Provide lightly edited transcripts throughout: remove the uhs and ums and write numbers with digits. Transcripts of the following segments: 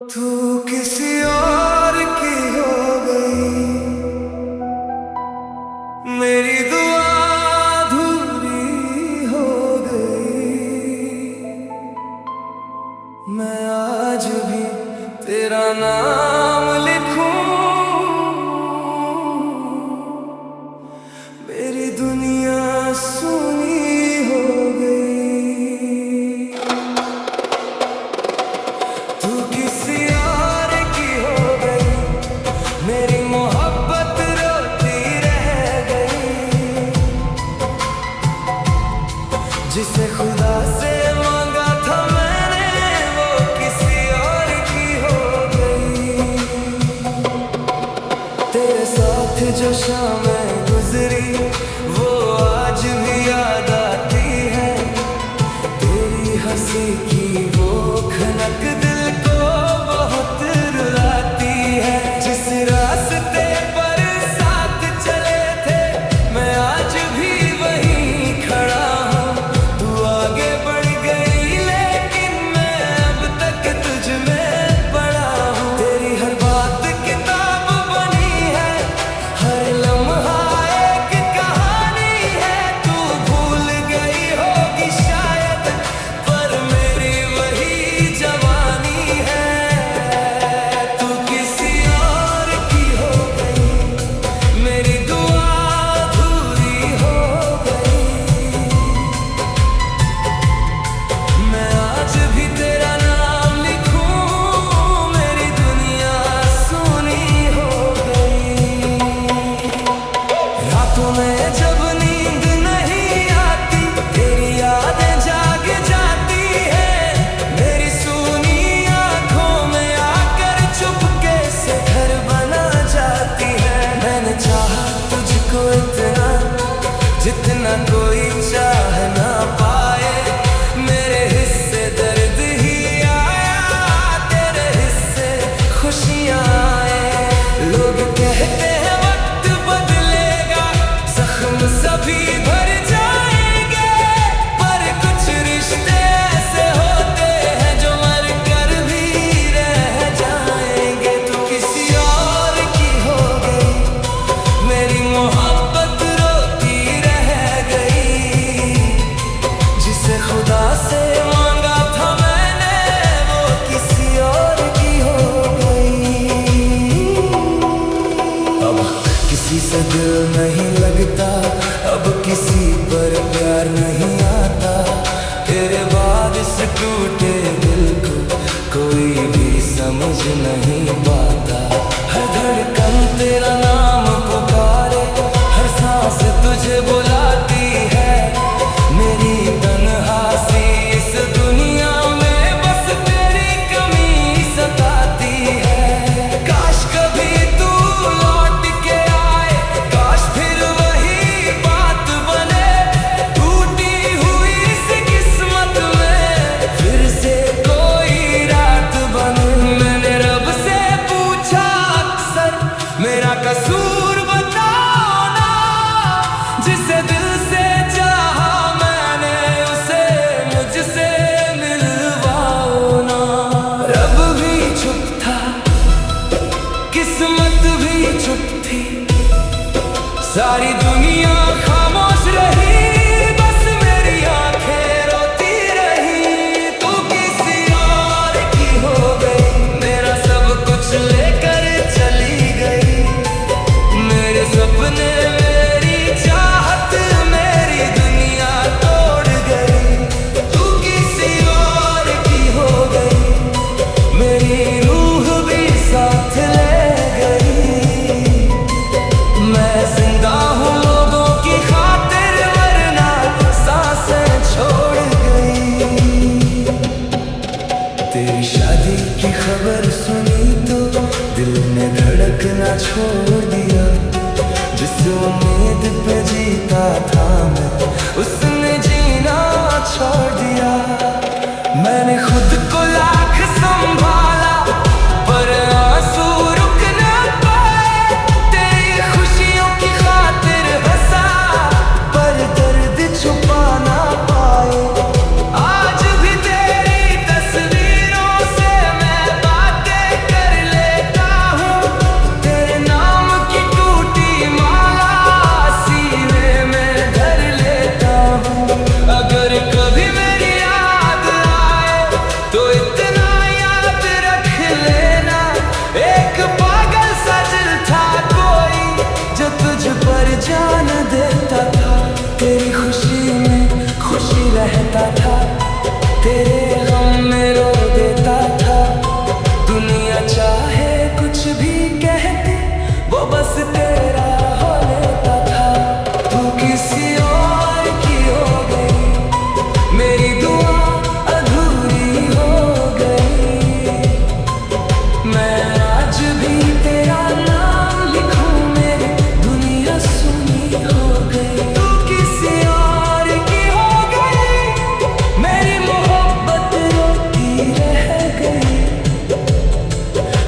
तू किसी और की हो गई, मेरी दुआ अधूरी हो गई। मैं आज भी तेरा नाम लिखूं, मेरी दुनिया सुनी हो गई। तू किसी और की हो गई, मेरी मोहब्बत रोती रह गई। जिसे खुदा से मांगा था मैंने, वो किसी और की हो गई। तेरे साथ जो शामें गुजरी, वो आज भी याद आती है। तेरी हंसी की वो खनक दिल को बहुत रुलाती है। जिस रास्ते पर साथ चले थे, मैं आज भी वहीं खड़ा हूँ। तू आगे बढ़ गई लेकिन मैं अब तक तुझ में पड़ा हूँ। तेरी हर बात किताब बनी है, हर लम्हा एक कहानी है। तू भूल गई होगी शायद, पर मेरी वही जवानी है। तू किसी और की हो गई, मेरी दुआ अधूरी हो गई। मैं आज भी तेरा नाम लिखूं, मेरी दुनिया सुनी हो गई। रातों में जब नींद नहीं आती, तेरी यादें जाग जाती है। मेरी सूनी आंखों में आकर चुपके से घर बना जाती है। मैंने चाहा तुझको इतना, जितना कोई चाह ना पाए। मेरे हिस्से दर्द ही आया, तेरे हिस्से खुशियाँ आए। लोग कहते हैं वक्त बदलेगा, जख्म सभी भर जाएंगे। पर कुछ रिश्ते ऐसे होते हैं जो मर कर भी रह जाएंगे। तू किसी और की हो गई, मेरी मोहब्बत रोती रह गई। जिसे खुदा से मांगा था मैंने, वो किसी और की हो गई। अब किसी से दिल नहीं लगता, अब किसी पर प्यार नहीं आता। तेरे बाद इस टूटे दिल को कोई भी समझ नहीं पाता। हर धड़कन तेरा नाम पुकारे, हर सांस तुझे बुलाती है। मेरी तन्हासी इस दुनिया में बस तेरी कमी सताती है। काश कभी तू लौट के आए, काश फिर वही बात बने। टूटी हुई इस किस्मत में फिर से कोई रात बने। मैंने रब से पूछा अक्सर, मेरा कसूर बताओ ना। जिसे दिल से चाहा मैंने, उसे मुझसे मिलवाओ ना। रब भी चुप था, किस्मत भी चुप थी। सारी दुनिया खामोश रही, बस मेरी आंखें रोती रही। तू किसी और की हो गई, मेरा सब कुछ लेकर चली गई। मेरे सपने, मेरी चाहत, मेरी दुनिया तोड़ गई। तू किसी और की हो गई, मेरी रूह भी साथ ले गई। मैं जिंदा हूँ लोगों की खातिर, वरना सांसें छोड़ गई। तेरी शादी की खबर सुनी तो दिल ने धड़कना छोड़ दिया। जिस उम्मीद पे जीता था मैं, उसने जीना छोड़ दिया। मैंने खुद को लाख संभाला, पर आंसू रुक ना पाए। तेरी खुशियों की खातिर हंसा, पर दर्द छुपा ना पाए। आज भी तेरी तस्वीरों से मैं बातें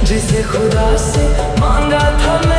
जिसे खुदा से मांगा था मैं